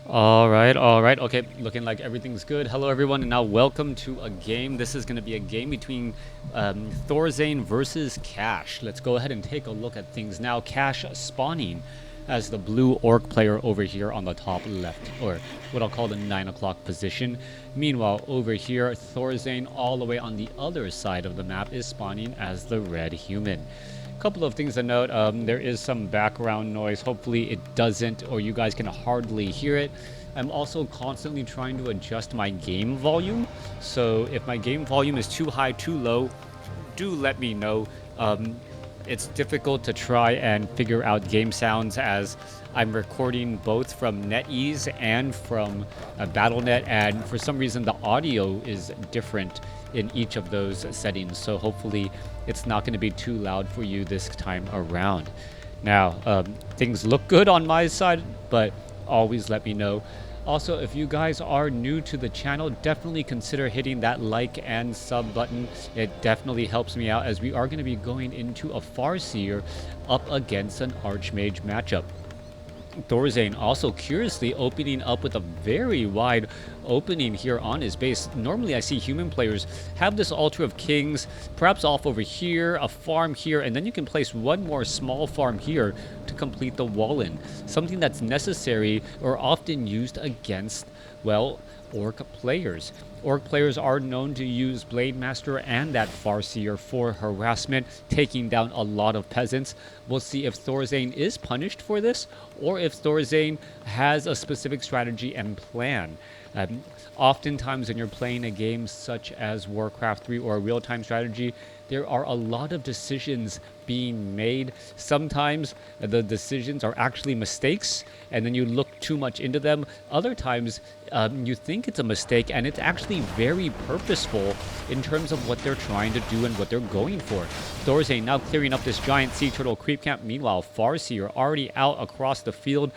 All right, all right. Okay, looking like everything's good. Hello, everyone, and now welcome to a game. This is going to be a game between Thorzain versus Cash. Let's go ahead and take a look at things now. Cash spawning as the blue orc player over here on the top left, or what I'll call the 9 o'clock position. Meanwhile, over here, Thorzain all the way on the other side of the map is spawning as the red human. Couple of things to note. There is some background noise. Hopefully it doesn't, or you guys can hardly hear it. I'm also constantly trying to adjust my game volume. So if my game volume is too high, too low, do let me know. It's difficult to try and figure out game sounds as I'm recording both from NetEase and from BattleNet, and for some reason the audio is different in each of those settings, so hopefully it's not going to be too loud for you this time around. Now, things look good on my side, but always let me know. Also, if you guys are new to the channel, definitely consider hitting that like and sub button. It definitely helps me out as we are going to be going into a Farseer up against an Archmage matchup. Thorzain also curiously opening up with a very wide opening here on his base. Normally I see human players have this altar of kings, perhaps off over here, a farm here, and then you can place one more small farm here to complete the wall-in. Something that's necessary or often used against, well, orc players. Orc players are known to use Blade Master and that Farseer for harassment, taking down a lot of peasants. We'll see if Thorzain is punished for this, or if Thorzain has a specific strategy and plan. Oftentimes when you're playing a game such as WarCraft 3 or a real-time strategy, there are a lot of decisions being made. Sometimes the decisions are actually mistakes, and then you look too much into them. Other times, you think it's a mistake, and it's actually very purposeful in terms of what they're trying to do and what they're going for. Thorzain now clearing up this giant sea turtle creep camp. Meanwhile, Farseer already out across the field,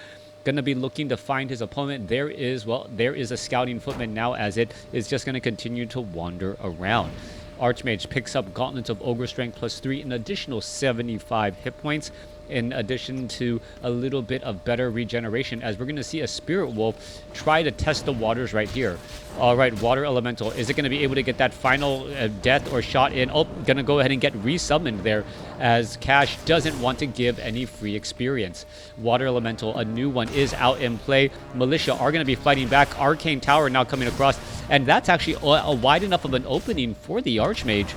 gonna be looking to find his opponent. There is a scouting footman now, as it is just gonna continue to wander around. Archmage picks up Gauntlets of Ogre Strength +3, an additional 75 hit points, in addition to a little bit of better regeneration, as we're going to see a Spirit Wolf try to test the waters right here. All right, Water Elemental. Is it going to be able to get that final death or shot in? Oh, going to go ahead and get resummoned there, as Cash doesn't want to give any free experience. Water Elemental, a new one, is out in play. Militia are going to be fighting back. Arcane Tower now coming across, and that's actually a wide enough of an opening for the Archmage.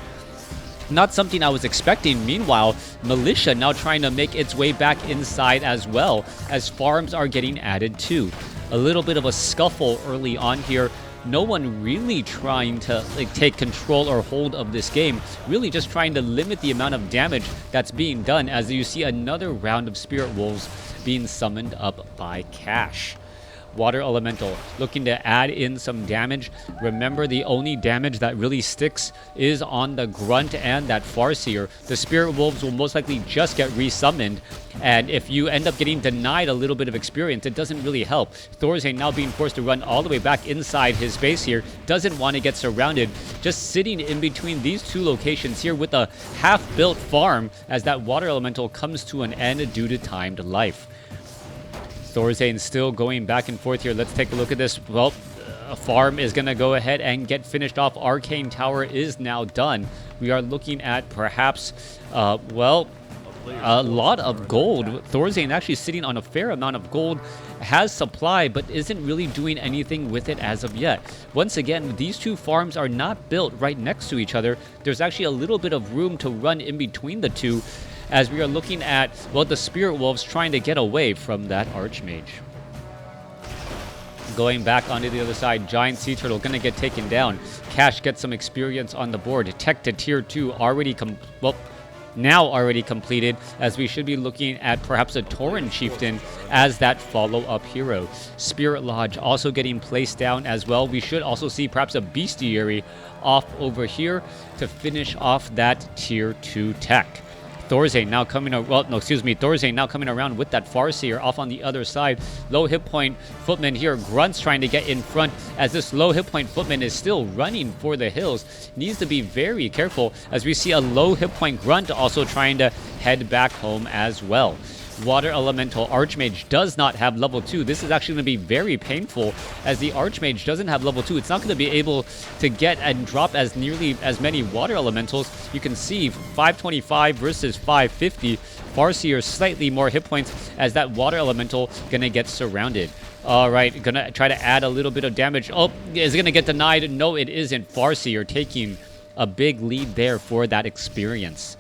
Not something I was expecting. Meanwhile, Militia now trying to make its way back inside as well, as farms are getting added too. A little bit of a scuffle early on here. No one really trying to take control or hold of this game. Really just trying to limit the amount of damage that's being done, as you see another round of Spirit Wolves being summoned up by Cash. Water Elemental looking to add in some damage. Remember, the only damage that really sticks is on the Grunt and that Farseer. The Spirit Wolves will most likely just get resummoned, and if you end up getting denied a little bit of experience, it doesn't really help. Thorzain now being forced to run all the way back inside his base here. Doesn't want to get surrounded. Just sitting in between these two locations here with a half-built farm, as that Water Elemental comes to an end due to timed life. Thorzain still going back and forth here. Let's take a look at this. Well, a farm is going to go ahead and get finished off. Arcane Tower is now done. We are looking at perhaps, well, a lot of gold. Thorzain actually sitting on a fair amount of gold, has supply, but isn't really doing anything with it as of yet. Once again, these two farms are not built right next to each other. There's actually a little bit of room to run in between the two, as we are looking at, well, the Spirit Wolves trying to get away from that Archmage. Going back onto the other side, Giant Sea Turtle going to get taken down. Cash gets some experience on the board. Tech to Tier 2 already now already completed, as we should be looking at perhaps a Tauren Chieftain as that follow-up hero. Spirit Lodge also getting placed down as well. We should also see perhaps a Bestiary off over here to finish off that Tier 2 tech. Thorzain now coming Thorzain now coming around with that Farseer off on the other side. Low hit point footman here. Grunt's trying to get in front, as this low hit point footman is still running for the hills. Needs to be very careful, as we see a low hit point Grunt also trying to head back home as well. Water Elemental Archmage does not have level 2. This is actually going to be very painful, as the Archmage doesn't have level 2. It's not going to be able to get and drop as nearly as many Water Elementals. You can see 525 versus 550. Farseer slightly more hit points, as that Water Elemental going to get surrounded. All right, going to try to add a little bit of damage. Oh, is it going to get denied? No, it isn't. Farseer taking a big lead there for that experience.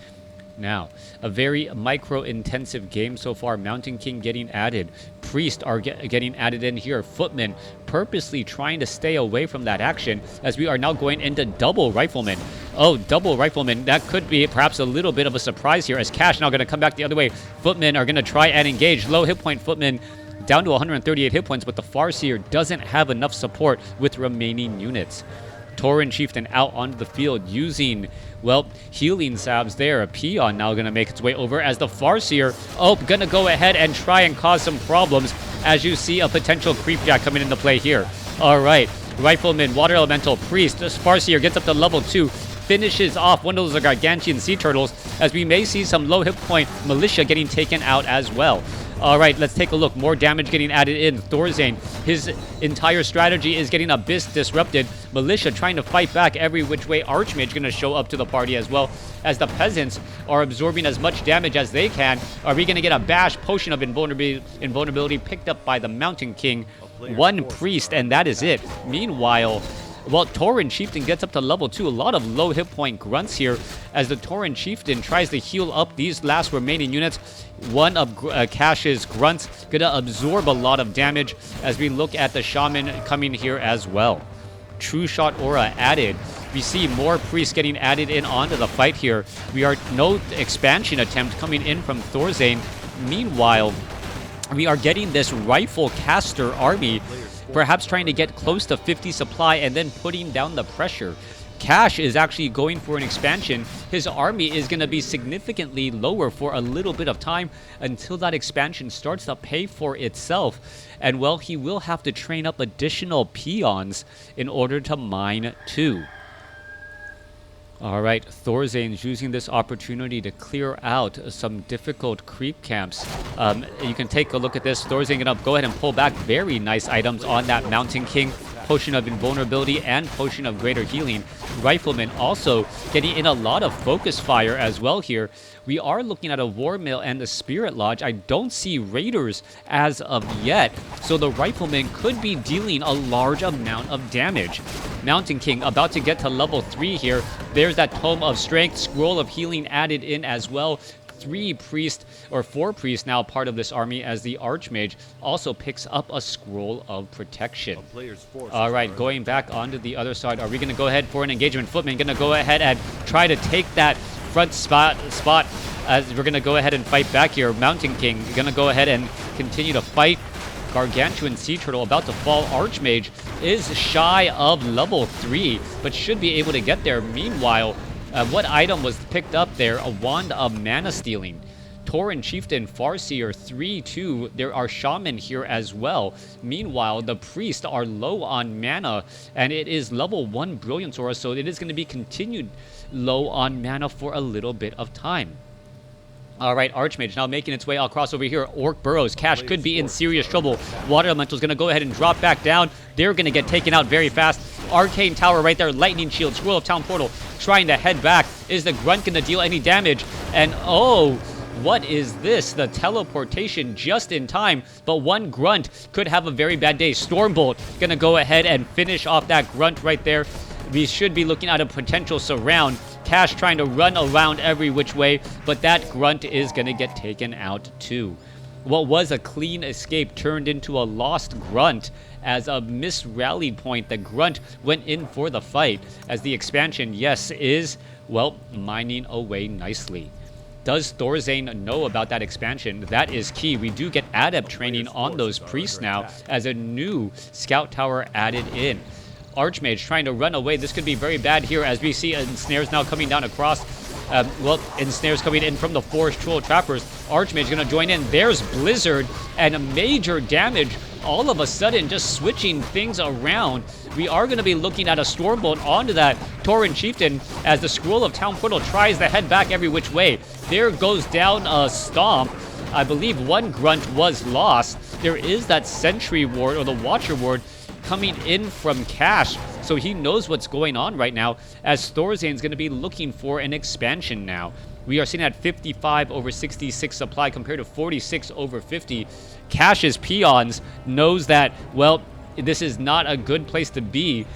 Now, a very micro-intensive game so far. Mountain King getting added. Priest are getting added in here. Footman purposely trying to stay away from that action, as we are now going into double Rifleman. Oh, double Rifleman. That could be perhaps a little bit of a surprise here, as Cash now going to come back the other way. Footmen are going to try and engage. Low hit point Footman down to 138 hit points, but the Farseer doesn't have enough support with remaining units. Tauren Chieftain out onto the field using, well, healing salves there. A Peon now going to make its way over, as the Farseer, going to go ahead and try and cause some problems, as you see a potential creep jack coming into play here. All right, Rifleman, Water Elemental, Priest, Farseer gets up to level 2, finishes off one of those gargantuan sea turtles, as we may see some low hit point militia getting taken out as well. All right, let's take a look. More damage getting added in. Thorzain, his entire strategy is getting Abyss disrupted. Militia trying to fight back every which way. Archmage going to show up to the party as well, as the peasants are absorbing as much damage as they can. Are we going to get a bash potion of invulnerability picked up by the Mountain King? One priest, and that is it. Meanwhile, well, Tauren Chieftain gets up to level 2. A lot of low hit point grunts here, as the Tauren Chieftain tries to heal up these last remaining units. One of Cash's grunts going to absorb a lot of damage, as we look at the Shaman coming here as well. True Shot Aura added. We see more priests getting added in onto the fight here. We are no expansion attempt coming in from Thorzain. Meanwhile, we are getting this rifle caster army, perhaps trying to get close to 50 supply and then putting down the pressure. Cash is actually going for an expansion. His army is going to be significantly lower for a little bit of time until that expansion starts to pay for itself. And well, he will have to train up additional peons in order to mine too. All right, Thorzain's using this opportunity to clear out some difficult creep camps. You can take a look at this. Thorzain going to go ahead and pull back very nice items on that Mountain King. Potion of Invulnerability and Potion of Greater Healing. Rifleman also getting in a lot of focus fire as well here. We are looking at a War Mill and the Spirit Lodge. I don't see Raiders as of yet, so the Rifleman could be dealing a large amount of damage. Mountain King about to get to level 3 here. There's that Tome of Strength, Scroll of Healing added in as well. 4 priests now part of this army, as the Archmage also picks up a Scroll of Protection. All right, going back onto the other side, are we going to go ahead for an engagement? Footman going to go ahead and try to take that front spot as we're going to go ahead and fight back here. Mountain King going to go ahead and continue to fight. Gargantuan Sea Turtle about to fall. Archmage is shy of level 3, but should be able to get there. Meanwhile, what item was picked up there? A Wand of Mana Stealing. Tauren Chieftain, Farseer, 3-2. There are Shaman here as well. Meanwhile, the Priests are low on mana, and it is level 1 Brilliance Aura, so it is going to be continued low on mana for a little bit of time. All right, Archmage now making its way across over here. Orc Burrows. Cash could be in serious trouble. Water Elemental is going to go ahead and drop back down. They're going to get taken out very fast. Arcane Tower right there. Lightning Shield. Scroll of Town Portal trying to head back. Is the Grunt going to deal any damage? And oh, what is this? The teleportation just in time, but one Grunt could have a very bad day. Stormbolt going to go ahead and finish off that Grunt right there. We should be looking at a potential surround. Cash trying to run around every which way, but that Grunt is going to get taken out too. What was a clean escape turned into a lost Grunt, as a misrallied point. The Grunt went in for the fight, as the expansion, yes, is, well, mining away nicely. Does Thorzain know about that expansion? That is key. We do get adept training on those priests now, as a new scout tower added in. Archmage trying to run away. This could be very bad here, as we see ensnares now coming down across. Ensnares coming in from the Forest Troll Trappers. Archmage going to join in. There's Blizzard, and a major damage all of a sudden, just switching things around. We are going to be looking at a Stormbolt onto that Tauren Chieftain, as the Scroll of Town Portal tries to head back every which way. There goes down a Stomp. I believe one grunt was lost. There is that sentry ward or the watcher ward coming in from Cash, so he knows what's going on right now, as Thorzain's going to be looking for an expansion now. We are sitting at 55 over 66 supply compared to 46 over 50. Cash's peons knows that, well, this is not a good place to be.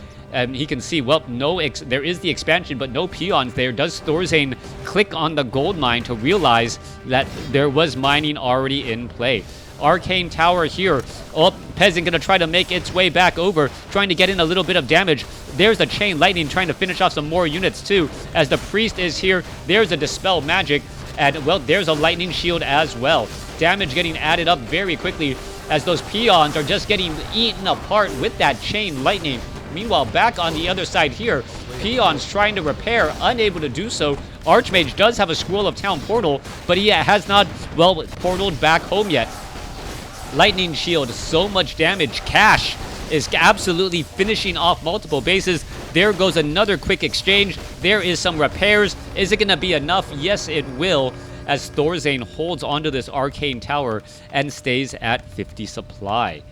He can see, well, there is the expansion, but no peons there. Does Thorzain click on the gold mine to realize that there was mining already in play? Arcane Tower here. Oh, Peasant gonna try to make its way back over, trying to get in a little bit of damage. There's the Chain Lightning trying to finish off some more units too, as the Priest is here. There's a Dispel Magic, and, well, there's a Lightning Shield as well. Damage getting added up very quickly, as those peons are just getting eaten apart with that Chain Lightning. Meanwhile, back on the other side here, peons trying to repair, unable to do so. Archmage does have a Scroll of Town portal, but he has not, well, portaled back home yet. Lightning Shield, so much damage. Cash is absolutely finishing off multiple bases. There goes another quick exchange. There is some repairs. Is it going to be enough? Yes, it will, as Thorzain holds onto this Arcane Tower and stays at 50 supply.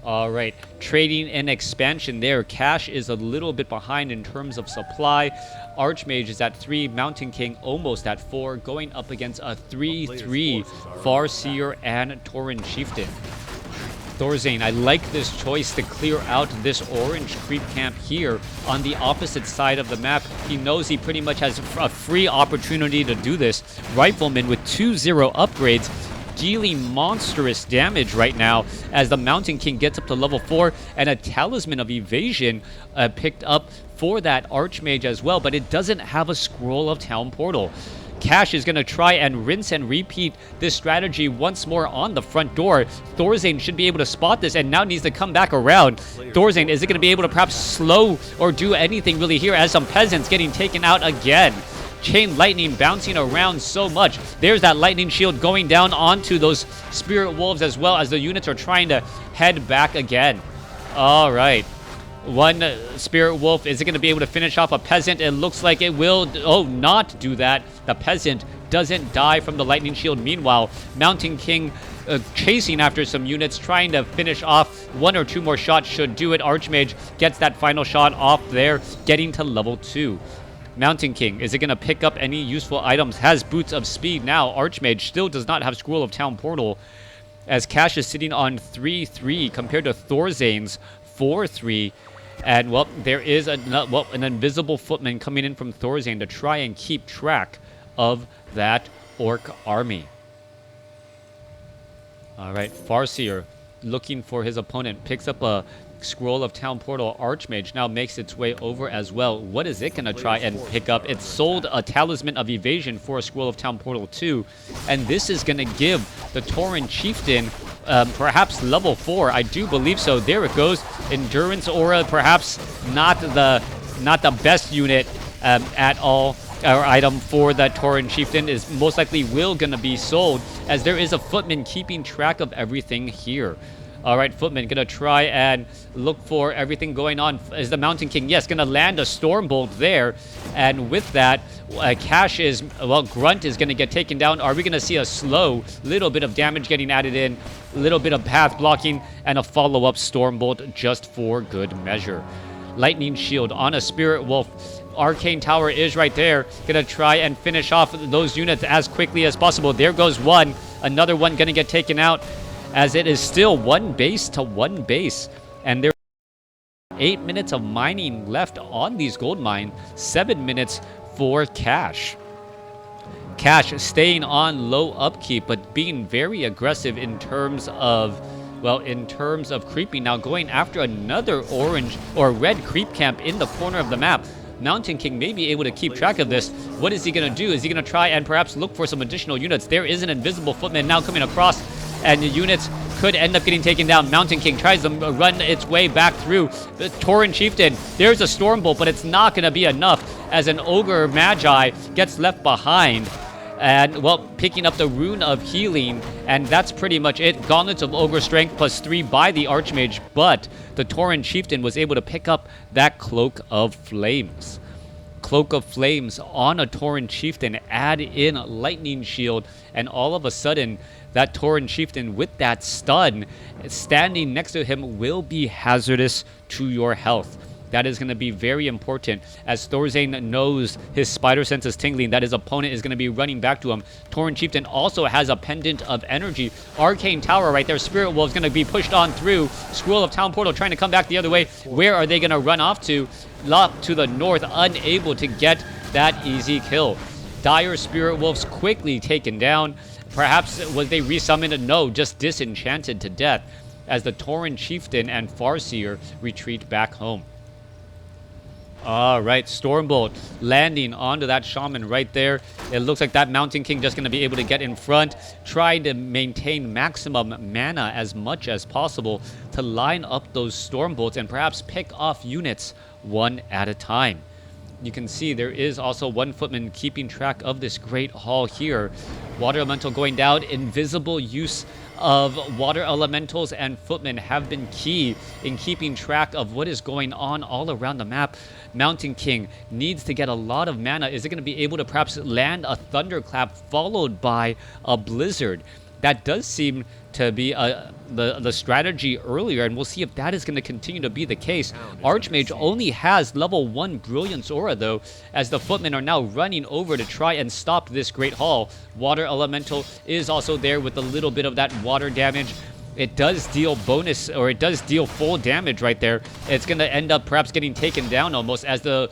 All right, trading and expansion there. Cash is a little bit behind in terms of supply. Archmage is at 3, Mountain King almost at 4, going up against a 3-3 Farseer and Tauren Chieftain. Thorzain, I like this choice to clear out this orange creep camp here on the opposite side of the map. He knows he pretty much has a free opportunity to do this. Rifleman with 2-0 upgrades, dealing monstrous damage right now as the Mountain King gets up to level 4, and a Talisman of Evasion picked up for that Archmage as well, but it doesn't have a Scroll of Town portal. Cash is going to try and rinse and repeat this strategy once more on the front door. Thorzain should be able to spot this and now needs to come back around. Thorzain, is it going to be able to perhaps slow or do anything really here, as some peasants getting taken out again? Chain Lightning bouncing around so much. There's that Lightning Shield going down onto those Spirit Wolves as well, as the units are trying to head back again. All right. One Spirit Wolf, is it going to be able to finish off a Peasant? It looks like it will. Oh, not do that. The Peasant doesn't die from the Lightning Shield. Meanwhile, Mountain King chasing after some units, trying to finish off. 1 or 2 more shots should do it. Archmage gets that final shot off there, getting to level 2. Mountain King, is it going to pick up any useful items? Has Boots of Speed now. Archmage still does not have Scroll of Town portal, as Cash is sitting on 3-3 compared to Thorzain's 4-3. And, well, there is an invisible footman coming in from Thorzain to try and keep track of that orc army. All right, Farseer looking for his opponent, picks up a Scroll of Town portal. Archmage now makes its way over as well. What is it going to try and pick up? It sold a Talisman of Evasion for a Scroll of Town portal too, and this is going to give the Tauren Chieftain perhaps level 4. I do believe so. There it goes. Endurance Aura, perhaps not the best unit at all, or item for that Tauren Chieftain, is most likely going to be sold, as there is a footman keeping track of everything here. All right, Footman going to try and look for everything going on. Is the Mountain King, yes, going to land a Stormbolt there. And with that, Cash is, well, Grunt is going to get taken down. Are we going to see a slow, little bit of damage getting added in, a little bit of path blocking, and a follow-up Stormbolt just for good measure? Lightning Shield on a Spirit Wolf. Arcane Tower is right there. Going to try and finish off those units as quickly as possible. There goes one. Another one going to get taken out, as it is still 1 base to 1 base. And there are 8 minutes of mining left on these gold mines, 7 minutes for Cash. Cash staying on low upkeep, but being very aggressive in terms of, well, in terms of creeping. Now going after another orange or red creep camp in the corner of the map. Mountain King may be able to keep track of this. What is he going to do? Is he going to try and perhaps look for some additional units? There is an invisible footman now coming across, and the units could end up getting taken down. Mountain King tries to run its way back through. The Tauren Chieftain, there's a Stormbolt, but it's not going to be enough, as an Ogre Magi gets left behind. And, well, picking up the Rune of Healing, and that's pretty much it. Gauntlets of Ogre Strength +3 by the Archmage, but the Tauren Chieftain was able to pick up that Cloak of Flames. Cloak of Flames on a Tauren Chieftain, add in Lightning Shield, and all of a sudden, that Tauren Chieftain with that stun standing next to him will be hazardous to your health. That is going to be very important, as Thorzain knows his spider sense is tingling, that his opponent is going to be running back to him. Tauren Chieftain also has a pendant of energy. Arcane Tower right there. Spirit Wolf's going to be pushed on through. Scroll of Town Portal trying to come back the other way. Where are they going to run off to? Up to the north, unable to get that easy kill. Dire Spirit Wolves quickly taken down. Perhaps was they resummoned? No, just disenchanted to death, as the Tauren Chieftain and Farseer retreat back home. All right, Stormbolt landing onto that Shaman right there. It looks like that Mountain King just going to be able to get in front, try to maintain maximum mana as much as possible to line up those Stormbolts and perhaps pick off units one at a time. You can see there is also one footman keeping track of this great hall here. Water Elemental going down. Invisible use of water elementals and footmen have been key in keeping track of what is going on all around the map. Mountain King needs to get a lot of mana. Is it going to be able to perhaps land a Thunderclap followed by a Blizzard? That does seem to be the strategy earlier, and we'll see if that is going to continue to be the case. Archmage only has level 1 Brilliance Aura, though, as the footmen are now running over to try and stop this Great Hall. Water Elemental is also there with a little bit of that water damage. It does deal bonus, or it does deal full damage right there. It's going to end up perhaps getting taken down almost, as the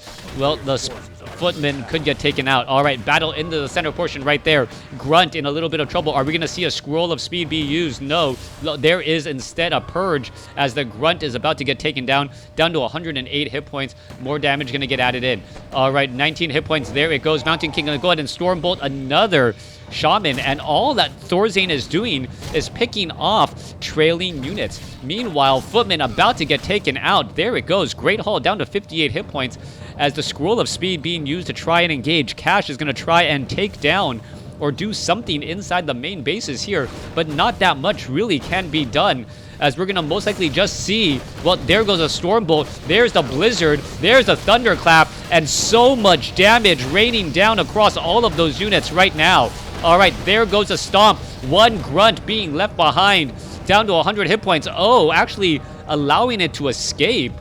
footman could get taken out. All right, battle into the center portion right there. Grunt in a little bit of trouble. Are we going to see a Scroll of Speed be used? No. There is instead a Purge, as the Grunt is about to get taken down to 108 hit points. More damage going to get added in. All right, 19 hit points. There it goes. Mountain King going to go ahead and Stormbolt another Shaman, and all that Thorzain is doing is picking off trailing units. Meanwhile, footman about to get taken out. There it goes. Great Hall down to 58 hit points, as the Scroll of Speed being used to try and engage. Cash is going to try and take down or do something inside the main bases here, but not that much really can be done, as we're going to most likely just see, well, there goes a Stormbolt, there's the Blizzard, there's a Thunderclap, and so much damage raining down across all of those units right now. All right, there goes a Stomp. One Grunt being left behind, down to 100 hit points. Oh, actually allowing it to escape.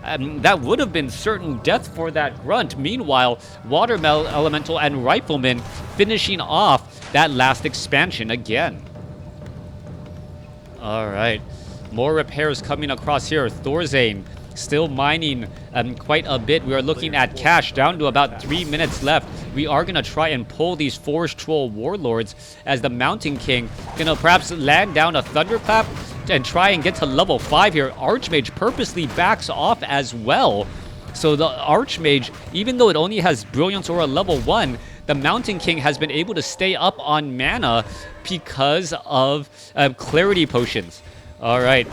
That would have been certain death for that Grunt. Meanwhile, Water Elemental and Rifleman finishing off that last expansion again. All right, more repairs coming across here. Thorzain still mining quite a bit. We are looking at cash down to about 3 minutes left. We are going to try and pull these Forest Troll Warlords, as the Mountain King going to perhaps land down a Thunderclap and try and get to level 5 here. Archmage purposely backs off as well. So the Archmage, even though it only has Brilliance Aura level 1, the Mountain King has been able to stay up on mana because of Clarity Potions. All right.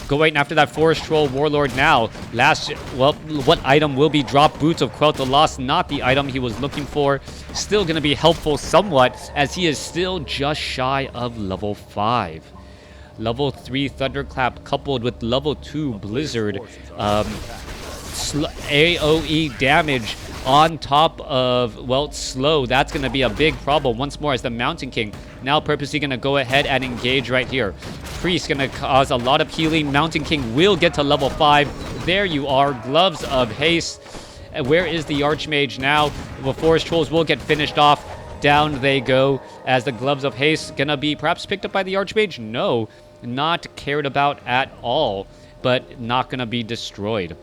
Going after that Forest Troll Warlord now. What item will be dropped? Boots of Quelt the Lost, not the item he was looking for. Still going to be helpful somewhat, as he is still just shy of level 5. Level 3 Thunderclap coupled with level 2 Blizzard. AoE damage on top of, well, slow. That's going to be a big problem once more, as the Mountain King now purposely going to go ahead and engage right here. Priest going to cause a lot of healing. Mountain King will get to level 5. There you are. Gloves of Haste. Where is the Archmage now? The Forest Trolls will get finished off. Down they go, as the Gloves of Haste going to be perhaps picked up by the Archmage? No, not cared about at all, but not going to be destroyed.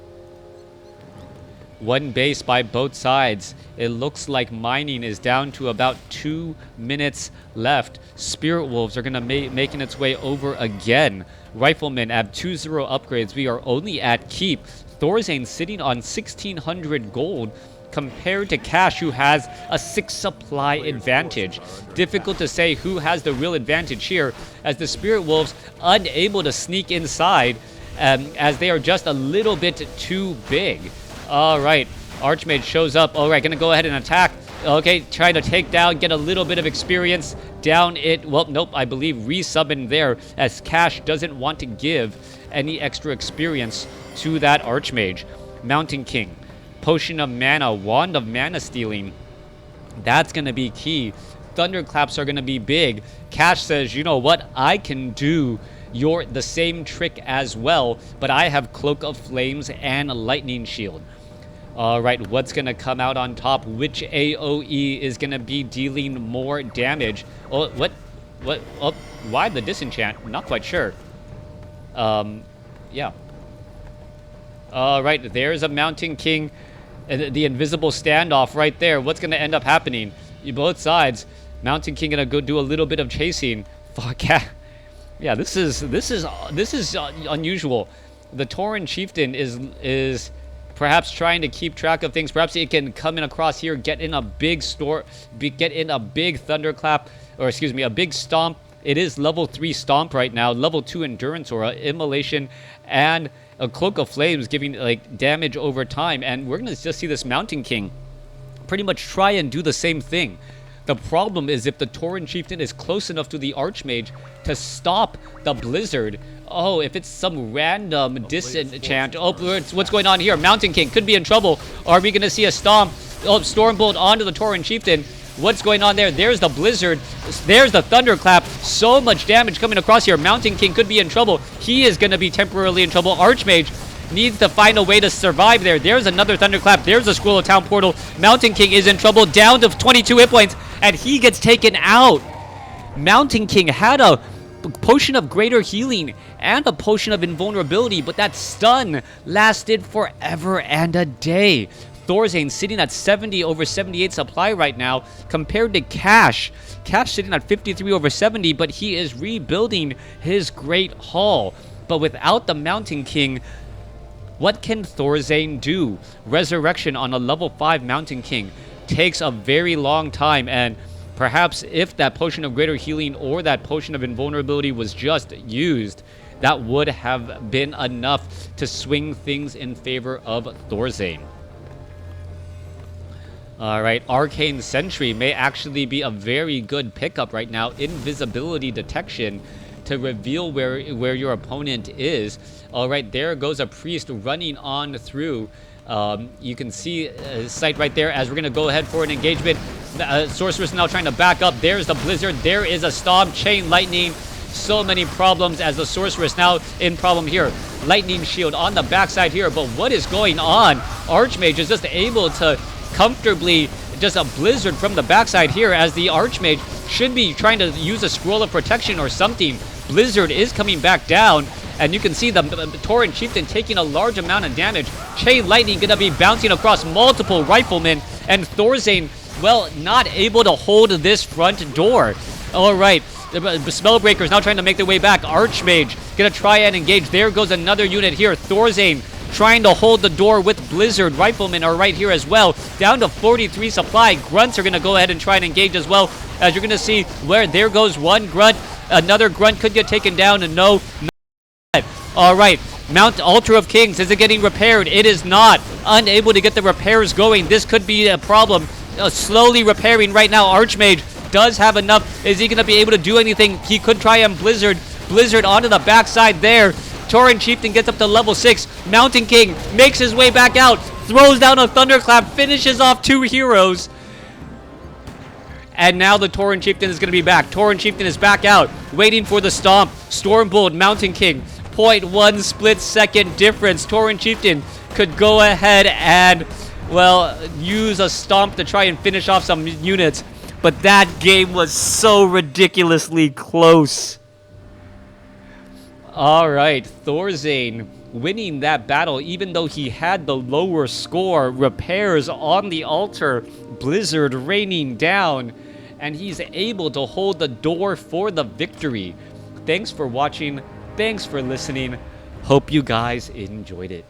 One base by both sides. It looks like mining is down to about 2 minutes left. Spirit Wolves are going to making its way over again. Riflemen have 2-0 upgrades. We are only at keep. Thorzain sitting on 1,600 gold compared to Cash, who has a 6 supply advantage. Difficult to say who has the real advantage here, as the Spirit Wolves unable to sneak inside, as they are just a little bit too big. All right, Archmage shows up. All right, going to go ahead and attack. Okay, trying to take down, get a little bit of experience. Down it. Well, nope, I believe resubmon there, as Cash doesn't want to give any extra experience to that Archmage. Mountain King, Potion of Mana, Wand of Mana Stealing. That's going to be key. thunderclaps are going to be big. Cash says, you know what? I can do the same trick as well, but I have Cloak of Flames and Lightning Shield. All right, what's going to come out on top? Which AoE is going to be dealing more damage? Oh, what? Oh, why the disenchant? I'm not quite sure. Yeah. All right, there's a Mountain King. The invisible standoff right there. What's going to end up happening? Both sides. Mountain King going to go do a little bit of chasing. Fuck yeah. Yeah, this is unusual. The Tauren Chieftain is perhaps trying to keep track of things. Perhaps it can come in across here, get in a big thunderclap, or excuse me, a big stomp. It is level 3 stomp right now, level 2 endurance aura, immolation, and a Cloak of Flames giving like damage over time. And we're gonna just see this Mountain King pretty much try and do the same thing. The problem is if the Tauren Chieftain is close enough to the Archmage to stop the Blizzard. Oh, if it's some random disenchant. Oh, what's going on here? Mountain King could be in trouble. Are we going to see a stomp? Oh, Stormbolt onto the Tauren Chieftain. What's going on there? There's the Blizzard. There's the Thunderclap. So much damage coming across here. Mountain King could be in trouble. He is going to be temporarily in trouble. Archmage needs to find a way to survive there. There's another Thunderclap. There's a Scroll of Town portal. Mountain King is in trouble. Down to 22 hit points. And he gets taken out. Mountain King had a potion of greater healing and a potion of invulnerability, but that stun lasted forever and a day. Thorzain sitting at 70 over 78 supply right now compared to Cash. Cash sitting at 53 over 70, but he is rebuilding his Great Hall. But without the Mountain King, what can Thorzain do? Resurrection on a level 5 Mountain King takes a very long time, and perhaps if that potion of greater healing or that potion of invulnerability was just used, that would have been enough to swing things in favor of Thorzain. Alright, Arcane Sentry may actually be a very good pickup right now. Invisibility detection to reveal where your opponent is. Alright, there goes a priest running on through. You can see sight right there as we're going to go ahead for an engagement. Sorceress now trying to back up. There's the Blizzard. There is a Stomp, Chain Lightning. So many problems as the Sorceress now in problem here. Lightning Shield on the backside here. But what is going on? Archmage is just able to comfortably just a Blizzard from the backside here as the Archmage should be trying to use a Scroll of Protection or something. Blizzard is coming back down. And you can see the Tauren Chieftain taking a large amount of damage. Chain Lightning going to be bouncing across multiple riflemen. And Thorzain, well, not able to hold this front door. All right. The Spellbreakers now trying to make their way back. Archmage going to try and engage. There goes another unit here. Thorzain trying to hold the door with Blizzard. Riflemen are right here as well. Down to 43 supply. Grunts are going to go ahead and try and engage as well. As you're going to see where there goes one Grunt. Another Grunt could get taken down, and no. All right, Mount Altar of Kings, is it getting repaired? It is not. Unable to get the repairs going. This could be a problem. Slowly repairing right now. Archmage does have enough. Is he going to be able to do anything? He could try and Blizzard. Blizzard onto the backside there. Tauren Chieftain gets up to level 6. Mountain King makes his way back out. Throws down a Thunderclap. Finishes off 2 heroes. And now the Tauren Chieftain is going to be back. Tauren Chieftain is back out. Waiting for the Stomp. Stormbolt, Mountain King. 0.1 split second difference. Tauren Chieftain could go ahead and, well, use a Stomp to try and finish off some units. But that game was so ridiculously close. Alright, Thorzain winning that battle even though he had the lower score. Repairs on the altar. Blizzard raining down. And he's able to hold the door for the victory. Thanks for watching. Thanks for listening. Hope you guys enjoyed it.